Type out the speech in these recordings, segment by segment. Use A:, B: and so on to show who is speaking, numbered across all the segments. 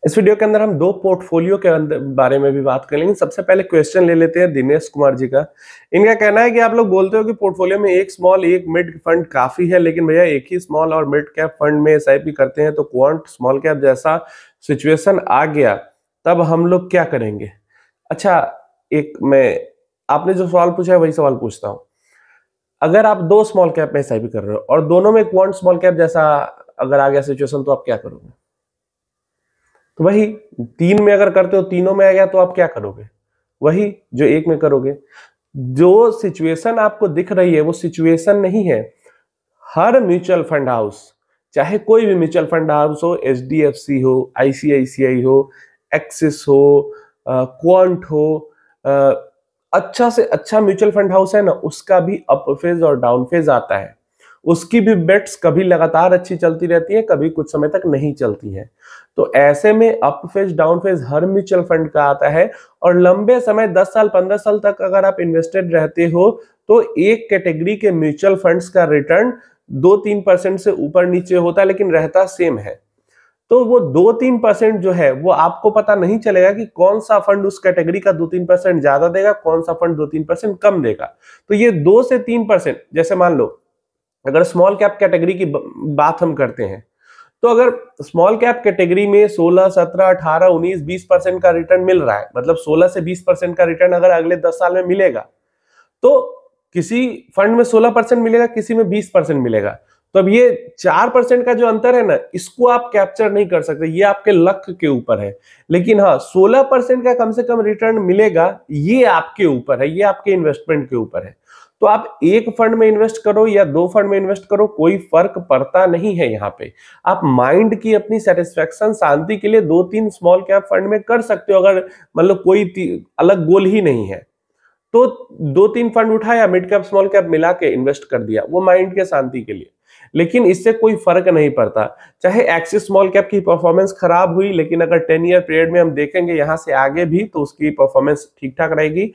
A: इस वीडियो के अंदर हम दो पोर्टफोलियो के बारे में भी बात कर लेंगे। सबसे पहले क्वेश्चन ले लेते हैं दिनेश कुमार जी का। इनका कहना है कि आप लोग बोलते हो कि पोर्टफोलियो में एक स्मॉल एक मिड फंड काफी है, लेकिन भैया एक ही स्मॉल और मिड कैप फंड में एसआईपी करते हैं तो क्वांट स्मॉल कैप जैसा सिचुएशन आ गया तब हम लोग क्या करेंगे। अच्छा, एक मैं आपने जो सवाल पूछा है वही सवाल पूछता हूँ। अगर आप दो स्मॉल कैप में एसआईपी कर रहे हो और दोनों में क्वांट स्मॉल कैप जैसा अगर आ गया सिचुएशन तो आप क्या करोगे? तो वही तीन में अगर करते हो तीनों में आ गया तो आप क्या करोगे? वही जो एक में करोगे। जो सिचुएशन आपको दिख रही है वो सिचुएशन नहीं है। हर म्यूचुअल फंड हाउस, चाहे कोई भी म्यूचुअल फंड हाउस हो, एचडीएफसी हो, आईसीआईसीआई हो, एक्सिस हो, क्वांट हो, अच्छा से अच्छा म्यूचुअल फंड हाउस है ना, उसका भी अप फेज और डाउन फेज आता है। उसकी भी बेट्स कभी लगातार अच्छी चलती रहती है, कभी कुछ समय तक नहीं चलती है। तो ऐसे में अप फेज डाउन फेज हर म्यूचुअल फंड का आता है। और लंबे समय 10 साल 15 साल तक अगर आप इन्वेस्टेड रहते हो तो एक कैटेगरी के म्यूचुअल फंड्स का रिटर्न 2-3% से ऊपर नीचे होता है, लेकिन रहता सेम है। तो वो 2-3% जो है वो आपको पता नहीं चलेगा कि कौन सा फंड उस कैटेगरी का 2-3% ज्यादा देगा, कौन सा फंड 2-3% कम देगा। तो ये 2 से 3%, जैसे मान लो अगर स्मॉल कैप कैटेगरी की बात हम करते हैं तो अगर स्मॉल कैप कैटेगरी में 16, 17, 18, 19, 20% का रिटर्न मिल रहा है, मतलब 16 से 20% का रिटर्न अगर अगले 10 साल में मिलेगा तो किसी फंड में 16% मिलेगा, किसी में 20% मिलेगा। तो अब ये 4% का जो अंतर है ना, इसको आप कैप्चर नहीं कर सकते, ये आपके लक के ऊपर है। लेकिन हाँ, 16% का कम से कम रिटर्न मिलेगा, ये आपके ऊपर है, ये आपके इन्वेस्टमेंट के ऊपर है। तो आप एक फंड में इन्वेस्ट करो या दो फंड में इन्वेस्ट करो, कोई फर्क पड़ता नहीं है। यहाँ पे आप माइंड की अपनी सेटिस्फेक्शन शांति के लिए 2-3 स्मॉल कैप फंड में कर सकते हो, अगर मतलब कोई अलग गोल ही नहीं है तो 2-3 फंड उठाया, मिड कैप स्मॉल कैप मिला के इन्वेस्ट कर दिया, वो माइंड के शांति के लिए। लेकिन इससे कोई फर्क नहीं पड़ता। चाहे एक्सिस स्मॉल कैप की परफॉर्मेंस खराब हुई, लेकिन अगर 10 ईयर पीरियड में हम देखेंगे यहां से आगे भी तो उसकी परफॉर्मेंस ठीक ठाक रहेगी।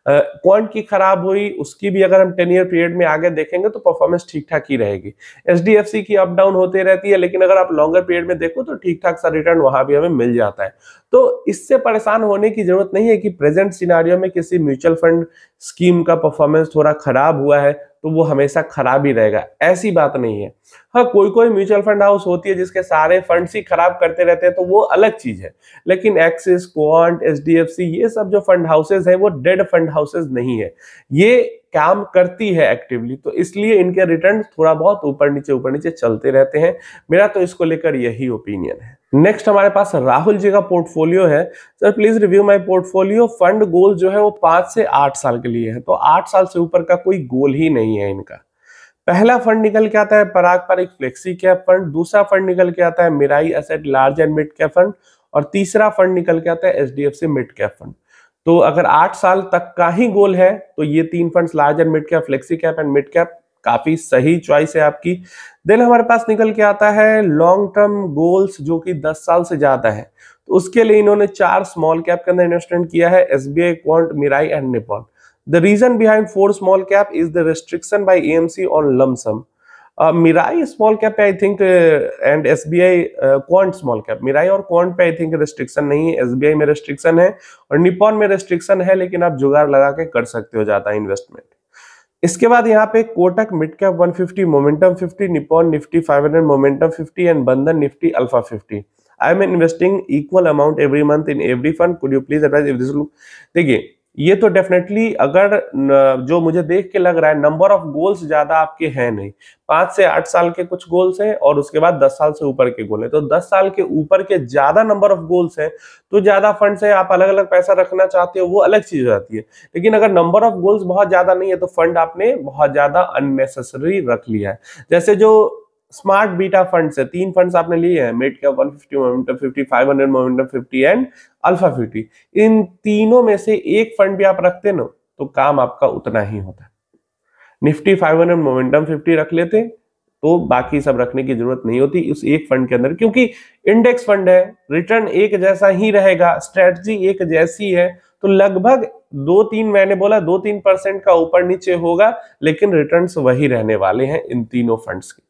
A: क्वांट की खराब हुई, उसकी भी अगर हम 10 ईयर पीरियड में आगे देखेंगे तो परफॉर्मेंस ठीक ठाक ही रहेगी। एचडीएफसी की अप डाउन होते रहती है, लेकिन अगर आप लॉन्गर पीरियड में देखो तो ठीक ठाक सा रिटर्न वहां भी हमें मिल जाता है। तो इससे परेशान होने की जरूरत नहीं है कि प्रेजेंट सिनारियो में किसी म्यूचुअल फंड स्कीम का परफॉर्मेंस थोड़ा खराब हुआ है तो वो हमेशा खराब ही रहेगा, ऐसी बात नहीं है। हाँ, कोई कोई म्यूचुअल फंड हाउस होती है जिसके सारे फंड्स ही खराब करते रहते हैं तो वो अलग चीज है। लेकिन एक्सिस, क्वांट, एचडीएफसी, ये सब जो फंड हाउसेज है वो डेड फंड हाउसेज नहीं है, ये काम करती है एक्टिवली, तो इसलिए इनके रिटर्न थोड़ा बहुत ऊपर नीचे चलते रहते हैं। मेरा तो इसको लेकर यही ओपिनियन है। नेक्स्ट हमारे पास राहुल जी का पोर्टफोलियो है। Sir please review my portfolio. Fund goal जो है वो 5 से 8 साल के लिए है, तो 8 साल से ऊपर का कोई गोल ही नहीं है इनका। पहला फंड निकल के आता है Parag Parikh flexi cap fund, दूसरा फंड निकल के आता है Mirae asset large and mid cap fund, और तीसरा फंड निकल के आता है एचडीएफसी मिड कैप फंड। तो अगर 8 साल तक का ही गोल है तो ये 3 funds large and mid cap, flexi cap and mid cap, काफी सही चॉइस है आपकी। देन हमारे पास निकल के आता है लॉन्ग टर्म गोल्स जो कि 10 साल से ज्यादा है, तो उसके लिए इन्होंने 4 स्मॉल कैप के अंदर इन्वेस्टमेंट किया है, SBI, Quant, Mirae and Nippon. The reason behind 4 small cap is the restriction by AMC on lump sum. Mirai small cap पे I think and SBI quant small cap, Mirai और quant पे I think restriction नहीं है, SBI में restriction है और Nippon में restriction है, लेकिन आप जुगाड़ लगा के कर सकते हो ज्यादा इन्वेस्टमेंट। इसके बाद यहाँ पे Kotak mid cap 150, momentum 50, Nippon Nifty 500, momentum 50 and Bandhan Nifty alpha 50। I am investing equal amount every month in every fund, could you please advise if this look. देखिए, ये तो डेफिनेटली अगर जो मुझे देख के लग रहा है नंबर ऑफ गोल्स ज्यादा आपके हैं नहीं, 5 से 8 साल के कुछ गोल्स हैं और उसके बाद 10 साल से ऊपर के गोल हैं। तो 10 साल के ऊपर के ज्यादा नंबर ऑफ गोल्स हैं तो ज्यादा फंड से आप अलग अलग पैसा रखना चाहते हो, वो अलग चीज हो जाती है। लेकिन अगर नंबर ऑफ गोल्स बहुत ज्यादा नहीं है तो फंड आपने बहुत ज्यादा अननेसेसरी रख लिया है। जैसे जो स्मार्ट बीटा फंड्स है, 3 फंड्स आपने लिए हैं, mid cap 150, momentum 50, 500, momentum 50 and alpha 50। इन तीनों में से एक फंड भी आप रखते ना तो काम आपका उतना ही होता। निफ्टी 500, मोमेंटम 50 रख लेते तो बाकी सब रखने की जरूरत नहीं होती उस एक फंड के अंदर, क्योंकि इंडेक्स फंड है, रिटर्न एक जैसा ही रहेगा, स्ट्रेटजी एक जैसी है, तो लगभग 2-3, मैंने बोला 2-3% का ऊपर नीचे होगा, लेकिन रिटर्न्स वही रहने वाले हैं इन तीनों फंड्स के,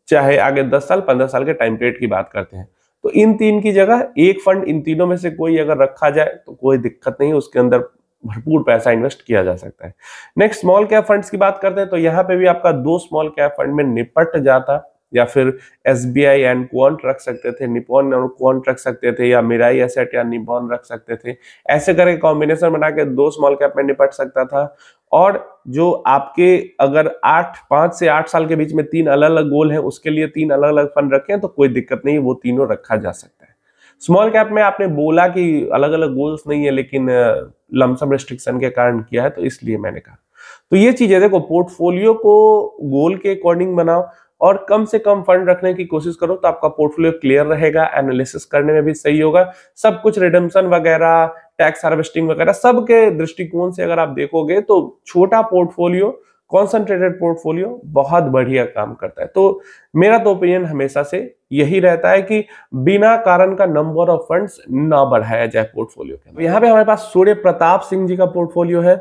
A: चाहे आगे 10 साल 15 साल के टाइम पीरियड की बात करते हैं। तो तो इन तीन की जगह एक फंड इन तीनों में से कोई अगर रखा जाए तो कोई दिक्कत नहीं है, उसके अंदर भरपूर पैसा इन्वेस्ट किया जा सकता है। नेक्स्ट स्मॉल कैप फंड्स की बात करते हैं तो यहाँ पे भी आपका 2 स्मॉल कैप फंड में निपट जाता, या फिर एसबीआई एंड क्वांट रख सकते थे, निपॉन और क्वांट रख सकते थे, या मिराई एसेट या निपॉन रख सकते थे। ऐसे करके कॉम्बिनेशन बना के 2 स्मॉल कैप में निपट सकता था। और जो आपके अगर 5 से 8 साल के बीच में 3 अलग अलग गोल हैं, उसके लिए 3 अलग अलग फंड रखे हैं तो कोई दिक्कत नहीं, वो तीनों रखा जा सकता है। स्मॉल कैप में आपने बोला कि अलग अलग गोल्स नहीं है, लेकिन लमसम रिस्ट्रिक्शन के कारण किया है, तो इसलिए मैंने कहा। तो ये चीजें देखो, पोर्टफोलियो को गोल के अकॉर्डिंग बनाओ और कम से कम फंड रखने की कोशिश करो, तो आपका पोर्टफोलियो क्लियर रहेगा, एनालिसिस करने में भी सही होगा। सब कुछ रिडम्पशन वगैरह, टैक्स हार्वेस्टिंग वगैरह सबके दृष्टिकोण से अगर आप देखोगे तो छोटा पोर्टफोलियो, कॉन्सेंट्रेटेड पोर्टफोलियो बहुत बढ़िया काम करता है। तो मेरा तो ओपिनियन हमेशा से यही रहता है कि बिना कारण का नंबर ऑफ फंड्स ना बढ़ाया जाए पोर्टफोलियो के। तो यहाँ पे हमारे पास सूर्य प्रताप सिंह जी का पोर्टफोलियो है।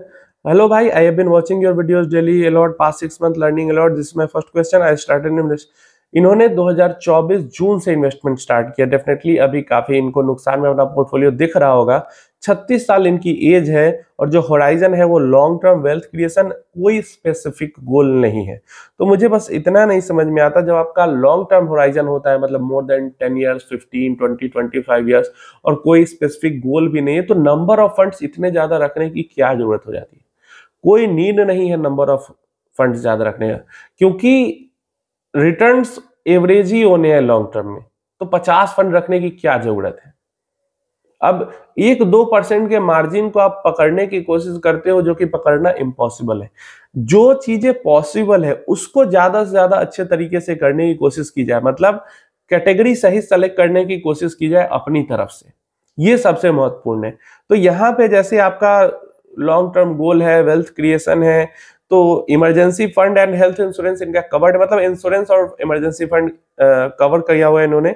A: हेलो भाई, I have been watching your videos daily a lot past 6 month learning a lot, this is my first question, I started invest. इन्होंने 2024 जून से इन्वेस्टमेंट स्टार्ट किया। डेफिनेटली अभी काफी इनको नुकसान में अपना पोर्टफोलियो दिख रहा होगा। 36 साल इनकी एज है और जो होराइजन है वो लॉन्ग टर्म वेल्थ क्रिएशन, कोई स्पेसिफिक गोल नहीं है। तो मुझे बस इतना नहीं समझ में आता, जब आपका लॉन्ग टर्म होराइजन होता है, मतलब मोर देन 10 ईयर्स, 15, 20, 25 ईयर्स, और कोई स्पेसिफिक गोल भी नहीं है, तो नंबर ऑफ फंड्स इतने ज्यादा रखने की क्या जरूरत हो जाती है? कोई नीड नहीं है नंबर ऑफ फंड्स ज्यादा रखने का, क्योंकि रिटर्न्स एवरेज ही होने हैं लॉन्ग टर्म में, तो 50 फंड रखने की क्या जरूरत है? अब 1-2% के मार्जिन को आप पकड़ने की कोशिश करते हो, जो कि पकड़ना इम्पॉसिबल है। जो चीजें पॉसिबल है उसको ज्यादा से ज्यादा अच्छे तरीके से करने की कोशिश की जाए, मतलब कैटेगरी सही सेलेक्ट करने की कोशिश की जाए अपनी तरफ से, ये सबसे महत्वपूर्ण है। तो यहाँ पे जैसे आपका लॉन्ग टर्म गोल है, वेल्थ क्रिएशन है, तो emergency fund and health insurance इनका कवर्ड, मतलब इंश्योरेंस और इमरजेंसी फंड कवर किया हुआ है इन्होंने।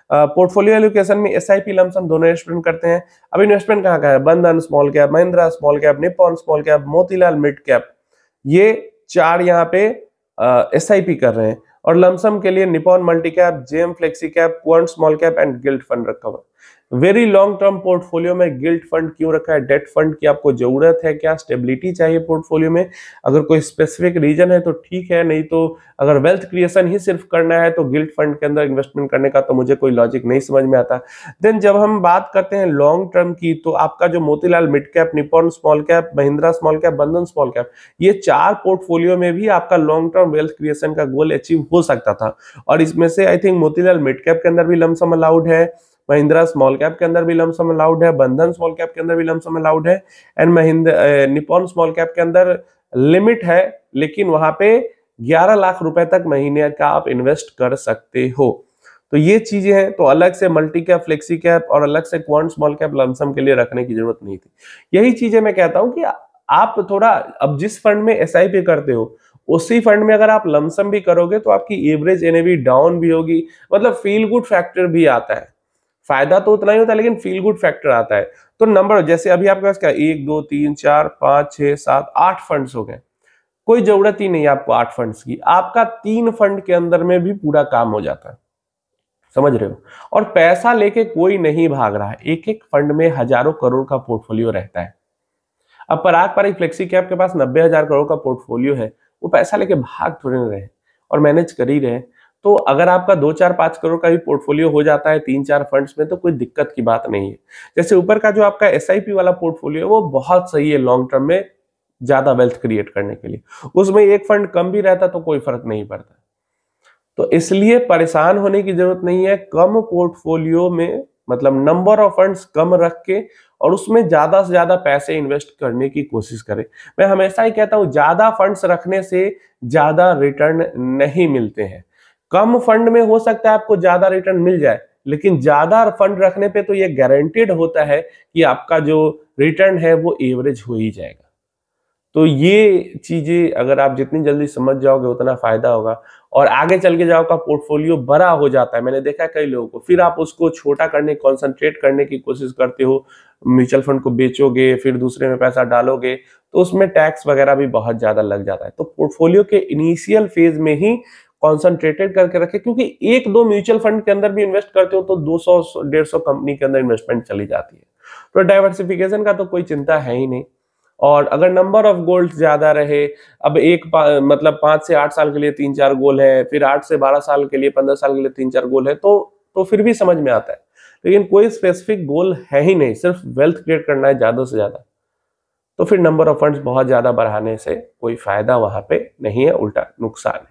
A: पोर्टफोलियो एलोकेशन में एसआईपी लमसम दोनों इन्वेस्टमेंट करते हैं। अब इन्वेस्टमेंट कहाँ का है? बंधन small cap, Mahindra small cap, Nippon small cap, Motilal mid cap, ये 4 यहाँ पे एसआईपी कर रहे हैं। और लमसम के लिए Nippon multi cap, JM flexi cap, quant small cap and guilt fund रखा हुआ है। वेरी लॉन्ग टर्म पोर्टफोलियो में गिल्ट फंड क्यों रखा है? डेट फंड की आपको जरूरत है क्या? स्टेबिलिटी चाहिए पोर्टफोलियो में? अगर कोई स्पेसिफिक रीजन है तो ठीक है, नहीं तो अगर वेल्थ क्रिएशन ही सिर्फ करना है तो गिल्ट फंड के अंदर इन्वेस्टमेंट करने का तो मुझे कोई लॉजिक नहीं समझ में आता। देन जब हम बात करते हैं लॉन्ग टर्म की, तो आपका जो Motilal mid cap, Nippon small cap, Mahindra small cap, बंधन स्मॉल कैप, ये 4 पोर्टफोलियो में भी आपका लॉन्ग टर्म वेल्थ क्रिएशन का गोल अचीव हो सकता था। और इसमें से I think Motilal mid cap के अंदर भी लमसम अलाउड है, महिंद्रा स्मॉल कैप के अंदर भी लमसम अलाउड है, बंधन स्मॉल कैप के अंदर भी लमसम अलाउड है, एंड निपॉन स्मॉल कैप के अंदर लिमिट है, लेकिन वहां पे 11 लाख रुपए तक महीने का आप इन्वेस्ट कर सकते हो। तो ये चीजें हैं, तो अलग से मल्टी कैप, फ्लेक्सी कैप और अलग से क्वांट स्मॉल कैप लमसम के लिए रखने की जरूरत नहीं थी। यही चीजें मैं कहता हूं कि आप थोड़ा, अब जिस फंड में एसआईपी करते हो उसी फंड में अगर आप लमसम भी करोगे तो आपकी एवरेज एनएवी डाउन भी होगी, मतलब फील गुड फैक्टर भी आता है। फायदा तो उतना ही होता है लेकिन फील गुड फैक्टर आता है। तो नंबर जैसे अभी आपके पास क्या, 1 2 3 4 5 6 7 8 फंड्स हो गए, कोई जरूरत ही नहीं है आपको 8 फंड्स की, आपका 3 फंड के अंदर में भी पूरा काम हो जाता है, समझ रहे हो? और पैसा लेके कोई नहीं भाग रहा है, एक एक फंड में हजारों करोड़ का पोर्टफोलियो रहता है। अब पराग पारिक फ्लेक्सी कैप के पास 90,000 करोड़ का पोर्टफोलियो है, वो पैसा लेके भाग थोड़े ना रहे और मैनेज कर ही रहे। तो अगर आपका 2 4 5 करोड़ का भी पोर्टफोलियो हो जाता है 3 4 फंड्स में, तो कोई दिक्कत की बात नहीं है। जैसे ऊपर का जो आपका एसआईपी वाला पोर्टफोलियो है वो बहुत सही है लॉन्ग टर्म में ज्यादा वेल्थ क्रिएट करने के लिए, उसमें एक फंड कम भी रहता तो कोई फर्क नहीं पड़ता। तो इसलिए परेशान होने की जरूरत नहीं है, कम पोर्टफोलियो में मतलब नंबर ऑफ फंड्स कम रख के और उसमें ज्यादा से ज्यादा पैसे इन्वेस्ट करने की कोशिश करें। मैं हमेशा ही कहता हूं, ज्यादा फंड्स रखने से ज्यादा रिटर्न नहीं मिलते हैं। कम फंड में हो सकता है आपको ज्यादा रिटर्न मिल जाए, लेकिन ज्यादा फंड रखने पे तो ये गारंटेड होता है कि आपका जो रिटर्न है वो एवरेज हो ही जाएगा। तो ये चीजें अगर आप जितनी जल्दी समझ जाओगे उतना फायदा होगा, और आगे चल के जाओ का पोर्टफोलियो बड़ा हो जाता है। मैंने देखा है कई लोगों को, फिर आप उसको छोटा करने, कॉन्सेंट्रेट करने की कोशिश करते हो, म्यूचुअल फंड को बेचोगे, फिर दूसरे में पैसा डालोगे, तो उसमें टैक्स वगैरह भी बहुत ज्यादा लग जाता है। तो पोर्टफोलियो के इनिशियल फेज में ही कॉन्सेंट्रेटेड करके रखे, क्योंकि एक दो म्यूचुअल फंड के अंदर भी इन्वेस्ट करते हो तो 200-150 कंपनी के अंदर इन्वेस्टमेंट चली जाती है। तो डाइवर्सिफिकेशन का तो कोई चिंता है ही नहीं। और अगर नंबर ऑफ गोल्स ज्यादा रहे, अब मतलब 5 से 8 साल के लिए 3-4 गोल है, फिर 8 से 12 साल के लिए, 15 साल के लिए 3-4 गोल है, तो फिर भी समझ में आता है। लेकिन कोई स्पेसिफिक गोल है ही नहीं, सिर्फ वेल्थ क्रिएट करना है ज्यादा से ज्यादा, तो फिर नंबर ऑफ फंड्स बहुत ज्यादा बढ़ाने से कोई फायदा वहां पे नहीं है, उल्टा नुकसान है।